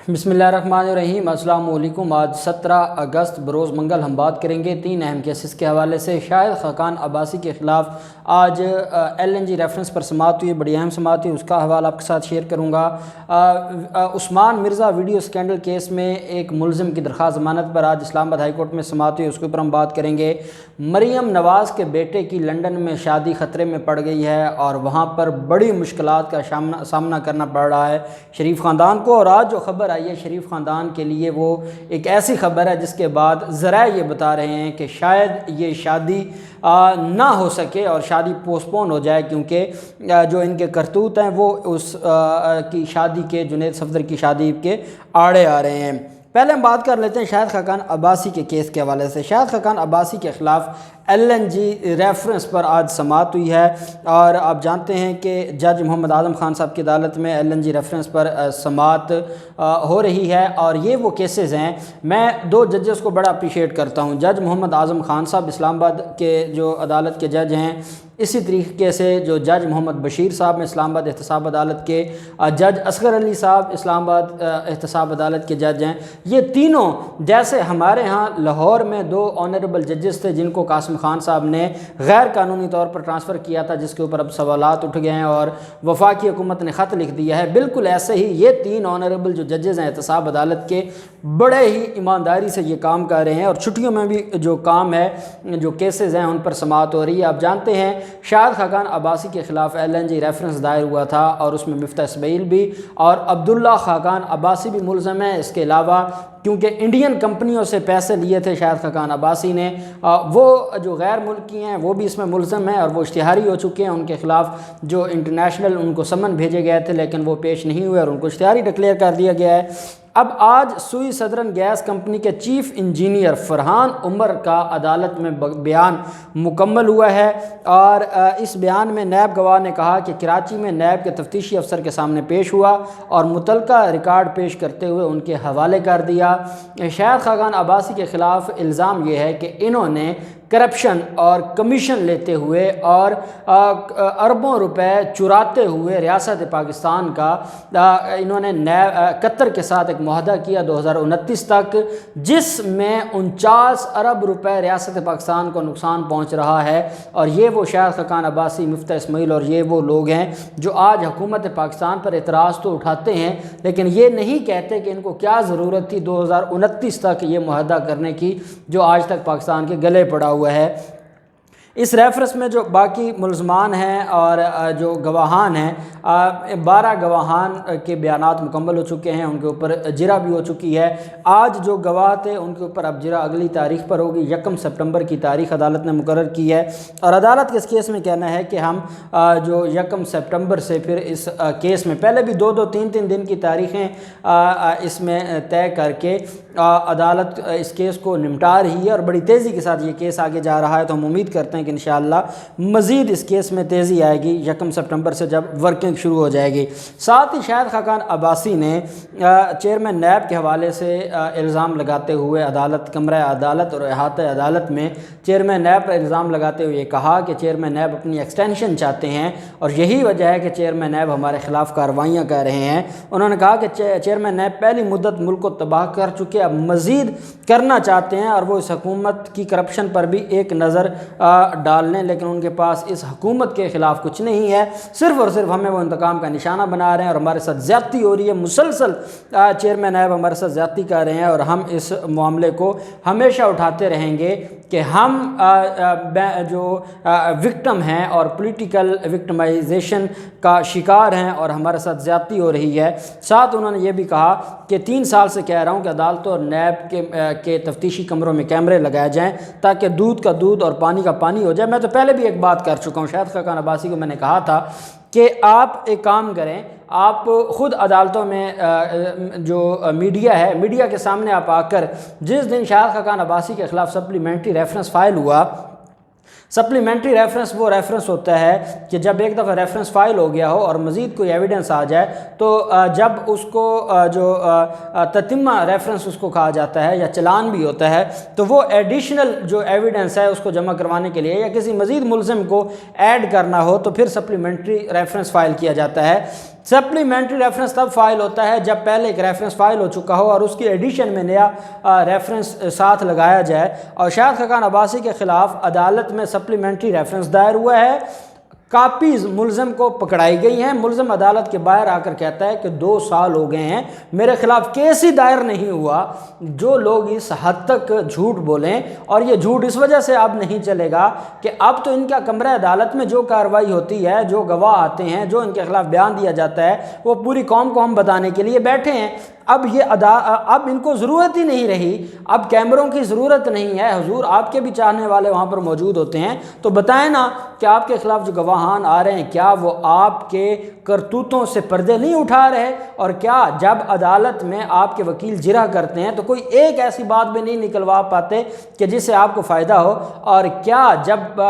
बिस्मिल्लाहिर्रहमानिर्रहीम। अस्सलाम वालेकुम। आज 17 अगस्त बरोज़ मंगल हम बात करेंगे 3 अहम केसेस के हवाले से। शाहिद खाकान अब्बासी के ख़िलाफ़ आज LNG रेफरेंस पर समाअत हुई, बड़ी अहम समाअत हुई, उसका हवाला आपके साथ शेयर करूँगा। Usman Mirza video scandal case में एक मुलज़िम की दरख्वास्त ज़मानत पर आज इस्लामाबाद हाई कोर्ट में समाअत हुई, उसके ऊपर हम बात करेंगे। मरीम नवाज़ के बेटे की लंदन में शादी ख़तरे में पड़ गई है और वहाँ पर बड़ी मुश्किलात का सामना करना पड़ रहा है शरीफ ख़ानदान को। और आज जो ख़बर आई है शरीफ ख़ानदान के लिए वो एक ऐसी ख़बर है जिसके बाद ज़रा ये बता रहे हैं कि शायद ये शादी ना हो सके और शादी पोस्टपोन हो जाए, क्योंकि जो इनके करतूत हैं वो उस की शादी के, जुनैद सफदर की शादी के आड़े आ रहे हैं। पहले हम बात कर लेते हैं शाहिद खाकान अब्बासी के केस के हवाले से। शाहिद खाकान अब्बासी के ख़िलाफ़ LNG रेफरेंस पर आज समाअत हुई है और आप जानते हैं कि जज मोहम्मद आज़म ख़ान साहब की अदालत में LNG रेफरेंस पर समाअत हो रही है। और ये वो केसेस हैं, मैं 2 जजेस को बड़ा अप्रिशिएट करता हूँ। जज मोहम्मद आज़म ख़ान साहब इस्लामाबाद के जो अदालत के जज हैं, इसी तरीके से जो जज मोहम्मद बशीर साहब में इस्लामाबाद एहतसाब अदालत के, जज असगर अली साहब इस्लामाबाद एहतसाब अदालत के जज हैं, ये तीनों जैसे हमारे यहाँ लाहौर में 2 ऑनरेबल जजेस थे जिनको कासिम खान साहब ने गैर कानूनी तौर पर ट्रांसफ़र किया था, जिसके ऊपर अब सवालात उठ गए हैं और वफाकी हुकूमत ने ख़त लिख दिया है। बिल्कुल ऐसे ही ये 3 ऑनरेबल जो जजेस हैं एहतसाब अदालत के, बड़े ही ईमानदारी से ये काम कर रहे हैं और छुट्टियों में भी जो काम है, जो केसेस हैं उन पर समाअत हो रही है। आप जानते हैं शाहिद खाकान अब्बासी के ख़िलाफ़ LNG रेफरेंस दायर हुआ था और उसमें मिफ्ता इसमाइल भी और अब्दुल्ला खाकान अब्बासी भी मुलज़म है। इसके अलावा क्योंकि इंडियन कंपनियों से पैसे लिए थे शाहिद खाकान अब्बासी ने, वो जो गैर मुल्की हैं वो भी इसमें मुलज़म हैं और वो इश्तिहारी हो चुके हैं। उनके ख़िलाफ़ जो इंटरनेशनल उनको समन भेजे गए थे लेकिन वो पेश नहीं हुए और उनको इश्तिहारी डिक्लेयर कर दिया गया है। अब आज सुई सदरन गैस कंपनी के चीफ इंजीनियर फरहान उमर का अदालत में बयान मुकम्मल हुआ है और इस बयान में नैब गवाह ने कहा कि कराची में नैब के तफ्तीशी अफसर के सामने पेश हुआ और मुतलका रिकॉर्ड पेश करते हुए उनके हवाले कर दिया। शाहिद खाकान अब्बासी के ख़िलाफ़ इल्ज़ाम ये है कि इन्होंने करप्शन और कमीशन लेते हुए और अरबों रुपए चुराते हुए रियासत पाकिस्तान का इन्होंने कतर के साथ एक मुआहदा किया 2029 तक, जिसमें 49 अरब रुपए रियासत पाकिस्तान को नुकसान पहुंच रहा है। और ये वो शाहिद खाकान अब्बासी, मिफ्ता इसमाइल और ये वो लोग हैं जो आज हुकूमत पाकिस्तान पर एतराज़ तो उठाते हैं लेकिन ये नहीं कहते कि इनको क्या ज़रूरत थी 2029 तक ये मुआहदा करने की जो आज तक पाकिस्तान के गले पड़ा हुआ है। इस रेफरेंस में जो बाकी मुलज़मान हैं और जो गवाहान हैं, 12 गवाहान के बयानात मुकम्मल हो चुके हैं, उनके ऊपर जिरा भी हो चुकी है। आज जो गवाह थे उनके ऊपर अब जिरा अगली तारीख पर होगी, 1 सितंबर की तारीख अदालत ने मुकर्रर की है। और अदालत के इस केस में कहना है कि हम जो 1 सितंबर से फिर इस केस में पहले भी 2-2, 3-3 दिन की तारीखें इसमें तय करके अदालत इस केस को निपटा रही है और बड़ी तेज़ी के साथ ये केस आगे जा रहा है। तो हम उम्मीद करते हैं कि इंशाअल्लाह मज़ीद इस केस में तेज़ी आएगी 1 सितंबर से जब वर्किंग शुरू हो जाएगी। साथ ही शाहिद खाकान अब्बासी ने चेयरमैन नैब के हवाले से इल्ज़ाम लगाते हुए अदालत, कमरा अदालत और अहाता अदालत में चेयरमैन नैब पर इल्ज़ाम लगाते हुए कहा कि चेयरमैन नैब अपनी एक्सटेंशन चाहते हैं और यही वजह है कि चेयरमैन नैब हमारे ख़िलाफ़ कार्रवाइयाँ कर रहे हैं। उन्होंने कहा कि चेयरमैन नैब पहली मुद्दत मुल्क को तबाह कर चुके, अब मज़ीद करना चाहते हैं और वो इस हुकूमत की करप्शन पर भी एक नज़र डाल लें, लेकिन उनके पास इस हुकूमत के ख़िलाफ़ कुछ नहीं है, सिर्फ़ और सिर्फ हमें वो इंतकाम का निशाना बना रहे हैं और हमारे साथ ज़्यादती हो रही है। मुसलसल चेयरमैन नैब हमारे साथ ज़्यादती कर रहे हैं और हम इस मामले को हमेशा उठाते रहेंगे कि हम जो विक्टिम हैं और पॉलिटिकल विक्टिमाइजेशन का शिकार हैं और हमारे साथ ज़्यादती हो रही है। साथ उन्होंने ये भी कहा कि 3 साल से कह रहा हूँ कि अदालतों और नैब के तफ्तीशी कमरों में कैमरे लगाए जाएँ ताकि दूध का दूध और पानी का पानी हो जाए। मैं तो पहले भी एक बात कर चुका हूँ, शाहिद खाकान अब्बासी को मैंने कहा था कि आप एक काम करें, आप ख़ुद अदालतों में जो मीडिया है, मीडिया के सामने आप आकर, जिस दिन शाहिद खाकान अब्बासी के ख़िलाफ़ सप्लीमेंट्री रेफरेंस फ़ाइल हुआ, सप्लीमेंट्री रेफरेंस वो रेफरेंस होता है कि जब एक दफ़ा रेफरेंस फ़ाइल हो गया हो और मज़ीद कोई एविडेंस आ जाए तो जब उसको जो ततिम्मा रेफरेंस उसको कहा जाता है या चलान भी होता है, तो वो एडिशनल जो एविडेंस है उसको जमा करवाने के लिए या किसी मज़ीद मुलज़िम को ऐड करना हो तो फिर सप्लीमेंट्री रेफरेंस फ़ाइल किया जाता है। سپلیمنٹری ریفرنس تب فائل ہوتا ہے جب پہلے ایک ریفرنس فائل ہو چکا ہو اور اس کی ایڈیشن میں نیا ریفرنس ساتھ لگایا جائے، اور شاہد خاقان عباسی کے خلاف عدالت میں سپلیمنٹری ریفرنس دائر ہوا ہے، کاپیز ملزم کو پکڑائی گئی ہیں، ملزم عدالت کے باہر آ کر کہتا ہے کہ 2 سال ہو گئے ہیں میرے خلاف کیس ہی دائر نہیں ہوا۔ جو لوگ اس حد تک جھوٹ بولیں، اور یہ جھوٹ اس وجہ سے اب نہیں چلے گا کہ اب تو ان کا کمرہ عدالت میں جو کارروائی ہوتی ہے، جو گواہ آتے ہیں، جو ان کے خلاف بیان دیا جاتا ہے، وہ پوری قوم کو ہم بتانے کے لیے بیٹھے ہیں۔ اب اب ان کو ضرورت ہی نہیں رہی، اب کیمروں کی ضرورت نہیں ہے۔ حضور آپ کے بھی چاہنے والے وہاں پر موجود ہوتے ہیں، تو بتائیں نا کہ آپ کے خلاف جو گواہان آ رہے ہیں کیا وہ آپ کے کرتوتوں سے پردے نہیں اٹھا رہے؟ اور کیا جب عدالت میں آپ کے وکیل جرح کرتے ہیں تو کوئی ایک ایسی بات بھی نہیں نکلوا پاتے کہ جس سے آپ کو فائدہ ہو؟ اور کیا جب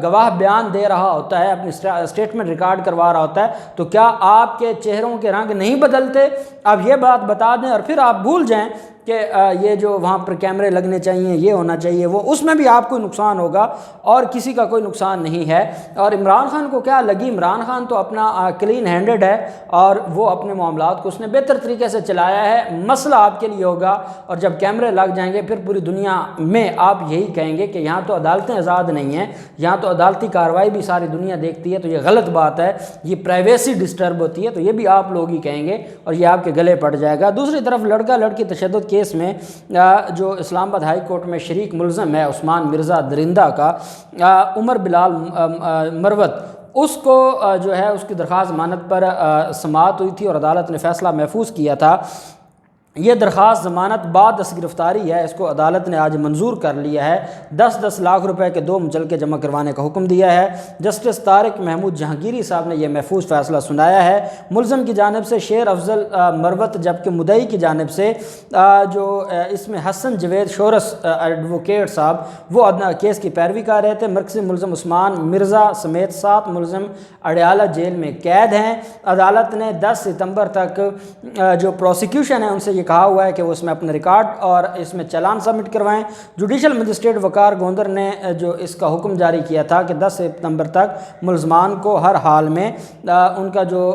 گواہ بیان دے رہا ہوتا ہے، اپنی اسٹیٹمنٹ ریکارڈ کروا رہا ہوتا ہے، تو کیا آپ کے چہروں کے رنگ نہیں بدلتے؟ اب یہ بات بتا دیں اور پھر آپ بھول جائیں کہ یہ جو وہاں پر کیمرے لگنے چاہیے، یہ ہونا چاہیے، وہ اس میں بھی آپ کو نقصان ہوگا اور کسی کا کوئی نقصان نہیں ہے۔ اور عمران خان کو کیا لگی؟ عمران خان تو اپنا کلین ہینڈڈ ہے اور وہ اپنے معاملات کو اس نے بہتر طریقے سے چلایا ہے۔ مسئلہ آپ کے لیے ہوگا، اور جب کیمرے لگ جائیں گے پھر پوری دنیا میں آپ یہی کہیں گے کہ یہاں تو عدالتیں آزاد نہیں ہیں، یہاں تو عدالتی کارروائی بھی ساری دنیا دیکھتی ہے، تو یہ غلط بات ہے، یہ پرائیویسی ڈسٹرب ہوتی ہے، تو یہ بھی آپ لوگ ہی کہیں گے اور یہ آپ کے گلے پڑ جائے گا۔ دوسری طرف لڑکا لڑکی تشدد کیس میں جو اسلام آباد ہائی کورٹ میں شریک ملزم ہے عثمان مرزا درندہ کا، عمر بلال مروت، اس کو جو ہے اس کی درخواست ضمانت پر سماعت ہوئی تھی اور عدالت نے فیصلہ محفوظ کیا تھا۔ یہ درخواست ضمانت بعد دست گرفتاری ہے، اس کو عدالت نے آج منظور کر لیا ہے۔ 10 لاکھ روپے کے 2 مچلکے جمع کروانے کا حکم دیا ہے۔ جسٹس طارق محمود جہانگیری صاحب نے یہ محفوظ فیصلہ سنایا ہے۔ ملزم کی جانب سے شیر افضل مروت، جبکہ مدعی کی جانب سے جو اس میں حسن جوید شورس ایڈوکیٹ صاحب، وہ کیس کی پیروی کر رہے تھے۔ مرکزی ملزم عثمان مرزا سمیت 7 ملزم اڈیالہ جیل میں قید ہیں۔ عدالت نے 10 ستمبر تک جو پروسیکیوشن ہے ان سے یہ کہا ہوا ہے کہ وہ اس میں اپنا ریکارڈ اور اس میں چالان سبمٹ کروائیں۔ جوڈیشل مجسٹریٹ وقار گوندر نے جو اس کا حکم جاری کیا تھا کہ 10 ستمبر تک ملزمان کو ہر حال میں ان کا جو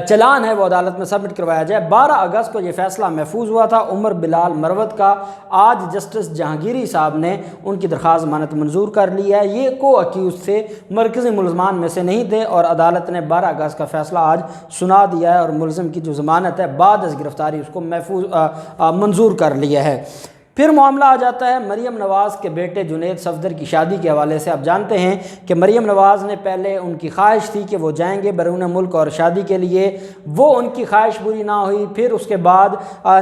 چلان ہے وہ عدالت میں سبمٹ کروایا جائے۔ 12 اگست کو یہ فیصلہ محفوظ ہوا تھا عمر بلال مروت کا۔ آج جسٹس جہانگیری صاحب نے ان کی درخواست ضمانت منظور کر لی ہے۔ یہ کو اکیوز تھے، مرکزی ملزمان میں سے نہیں تھے، اور عدالت نے 12 اگست کا فیصلہ آج سنا دیا ہے اور ملزم کی جو ضمانت ہے بعد از گرفتاری اس کو منظور کر لیا ہے۔ پھر معاملہ آ جاتا ہے مریم نواز کے بیٹے جنید صفدر کی شادی کے حوالے سے۔ آپ جانتے ہیں کہ مریم نواز نے پہلے ان کی خواہش تھی کہ وہ جائیں گے بیرون ملک اور شادی کے لیے، وہ ان کی خواہش پوری نہ ہوئی۔ پھر اس کے بعد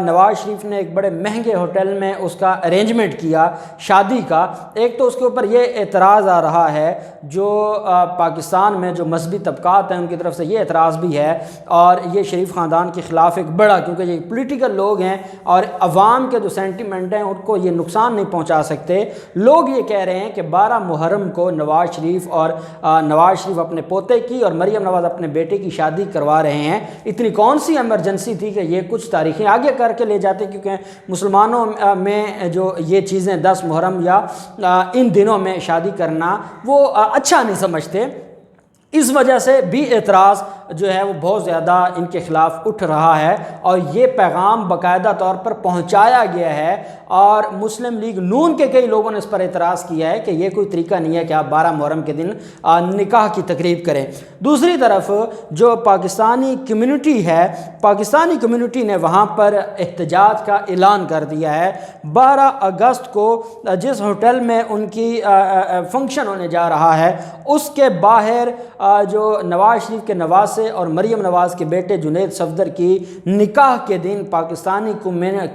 نواز شریف نے ایک بڑے مہنگے ہوٹل میں اس کا ارینجمنٹ کیا شادی کا۔ ایک تو اس کے اوپر یہ اعتراض آ رہا ہے، جو پاکستان میں جو مذہبی طبقات ہیں ان کی طرف سے یہ اعتراض بھی ہے، اور یہ شریف خاندان کے خلاف ایک بڑا، کیونکہ یہ پولیٹیکل لوگ ہیں اور عوام کے جو سینٹیمنٹ ہیں ان کو یہ نقصان نہیں پہنچا سکتے۔ لوگ یہ کہہ رہے ہیں کہ 12 محرم کو نواز شریف اپنے پوتے کی اور مریم نواز اپنے بیٹے کی شادی کروا رہے ہیں۔ اتنی کون سی ایمرجنسی تھی کہ یہ کچھ تاریخیں آگے کر کے لے جاتے، کیونکہ مسلمانوں میں جو یہ چیزیں 10 محرم یا ان دنوں میں شادی کرنا وہ اچھا نہیں سمجھتے۔ اس وجہ سے بھی اعتراض جو ہے وہ بہت زیادہ ان کے خلاف اٹھ رہا ہے، اور یہ پیغام باقاعدہ طور پر پہنچایا گیا ہے، اور مسلم لیگ نون کے کئی لوگوں نے اس پر اعتراض کیا ہے کہ یہ کوئی طریقہ نہیں ہے کہ آپ 12 محرم کے دن نکاح کی تقریب کریں۔ دوسری طرف جو پاکستانی کمیونٹی ہے، پاکستانی کمیونٹی نے وہاں پر احتجاج کا اعلان کر دیا ہے۔ 12 اگست کو جس ہوٹل میں ان کی فنکشن ہونے جا رہا ہے اس کے باہر جو نواز شریف کے نواسے اور مریم نواز کے بیٹے جنید صفدر کی نکاح کے دن پاکستانی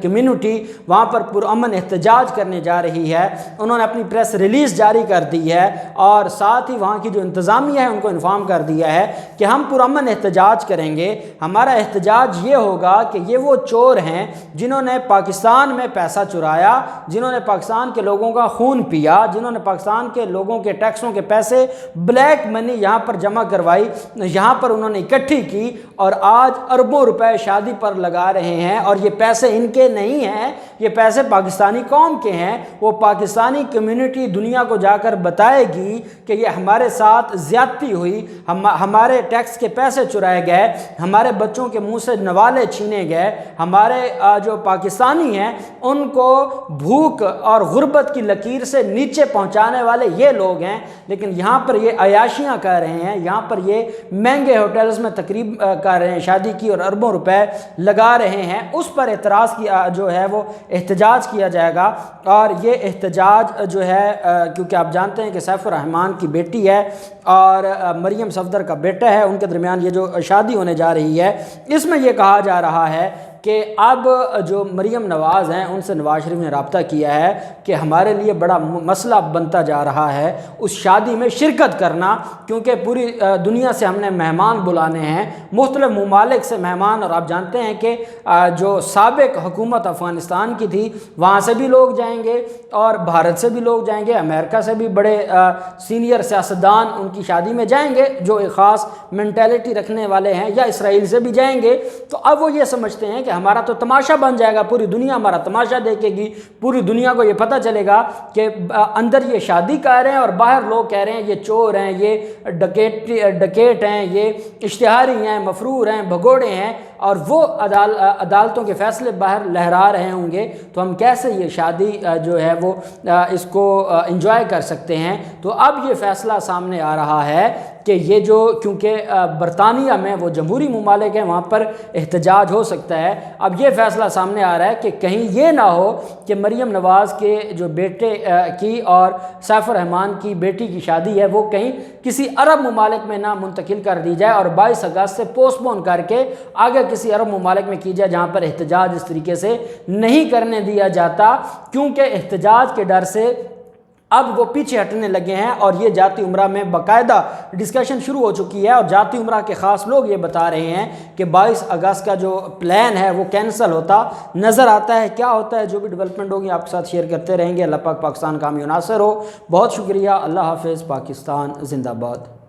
کمیونٹی وہاں پر پرامن احتجاج کرنے جا رہی ہے۔ انہوں نے اپنی پریس ریلیز جاری کر دی ہے، اور ساتھ ہی وہاں کی جو انتظامیہ ہے ان کو انفارم کر دیا ہے کہ ہم پرامن احتجاج کریں گے۔ ہمارا احتجاج یہ ہوگا کہ یہ وہ چور ہیں جنہوں نے پاکستان میں پیسہ چرایا، جنہوں نے پاکستان کے لوگوں کا خون پیا، جنہوں نے پاکستان کے لوگوں کے ٹیکسوں کے پیسے بلیک منی یہاں پر پر جمع کروائی, यहाँ पर उन्होंने इकट्ठी की और आज अरबों रुपए शादी पर लगा रहे हैं. और ये पैसे इनके नहीं हैं, ये पैसे पाकिस्तानी कौम के हैं. वो पाकिस्तानी कम्युनिटी दुनिया को जाकर बताएगी कि ये हमारे साथ ज़्यादती हुई, हमारे टैक्स के पैसे चुराए गए, हमारे बच्चों के मुंह से नवाले छीने गए, हमारे जो पाकिस्तानी हैं उनको भूख और गुर्बत की लकीर से नीचे पहुंचाने वाले ये लोग हैं. लेकिन यहाँ पर ये अयाशियाँ कर रहे हैं, यहाँ पर ये महंगे होटल्स में तकरीब कर रहे हैं शादी की और अरबों रुपए लगा रहे हैं. उस पर एतराज़ किया जो है वो एहतजाज किया जाएगा. और ये एहतजाज जो है क्योंकि आप जानते हैं कि सैफ रहमान की बेटी है और मरियम सफदर का बेटा है, उनके दरमियान ये जो शादी होने जा रही है, इसमें ये कहा जा रहा है कि अब जो मरियम नवाज़ हैं उनसे नवाज शरीफ ने रब्ता किया है कि हमारे लिए बड़ा मसला बनता जा रहा है उस शादी में शिरकत करना, क्योंकि पूरी दुनिया से हमने मेहमान बुलाने हैं, मुख्तलिफ ममालिक से मेहमान. और आप जानते हैं कि जो साबिक हुकूमत अफ़गानिस्तान की थी वहाँ से भी लोग जाएंगे और भारत से भी लोग जाएंगे, अमेरिका से भी बड़े सीनियर सियासतदान उनकी शादी में जाएंगे जो एक ख़ास मेंटालिटी रखने वाले हैं, या इसराइल से भी जाएंगे. तो अब वो ये समझते हैं कि हमारा तो तमाशा बन जाएगा, पूरी दुनिया हमारा तमाशा देखेगी, पूरी दुनिया को ये पता चलेगा कि अंदर ये शादी कर रहे हैं और बाहर लोग कह रहे हैं ये चोर हैं, ये डकैत हैं, ये इश्तिहारी हैं, मफरूर हैं, भगोड़े हैं, और वो अदालतों के फैसले बाहर लहरा रहे होंगे. तो हम कैसे ये शादी जो है वो इसको एंजॉय कर सकते हैं. तो अब ये फ़ैसला सामने आ रहा है कि ये जो, क्योंकि बरतानिया में वो जमहूरी ममालिक हैं वहाँ पर एहतजाज हो सकता है. अब ये फ़ैसला सामने आ रहा है कि कहीं ये ना हो कि मरियम नवाज़ के जो बेटे की और सैफ रहमान की बेटी की शादी है वो कहीं किसी अरब ममालिक में ना मुंतकिल कर दी जाए और 22 अगस्त से पोस्टपोन करके आगे किसी अरब ममालिक में की जाए जहाँ पर एहतजाज इस तरीके से नहीं करने दिया जाता, क्योंकि एहतजाज के डर से अब वो पीछे हटने लगे हैं. और ये जाती उम्रा में बाकायदा डिस्कशन शुरू हो चुकी है और जाती उम्रा के ख़ास लोग ये बता रहे हैं कि 22 अगस्त का जो प्लान है वो कैंसिल होता नज़र आता है. क्या होता है, जो भी डेवलपमेंट होगी आपके साथ शेयर करते रहेंगे. अल्लाह पाक पाकिस्तान का हामी नासिर हो. बहुत शुक्रिया. अल्लाह हाफ़िज़. पाकिस्तान जिंदाबाद.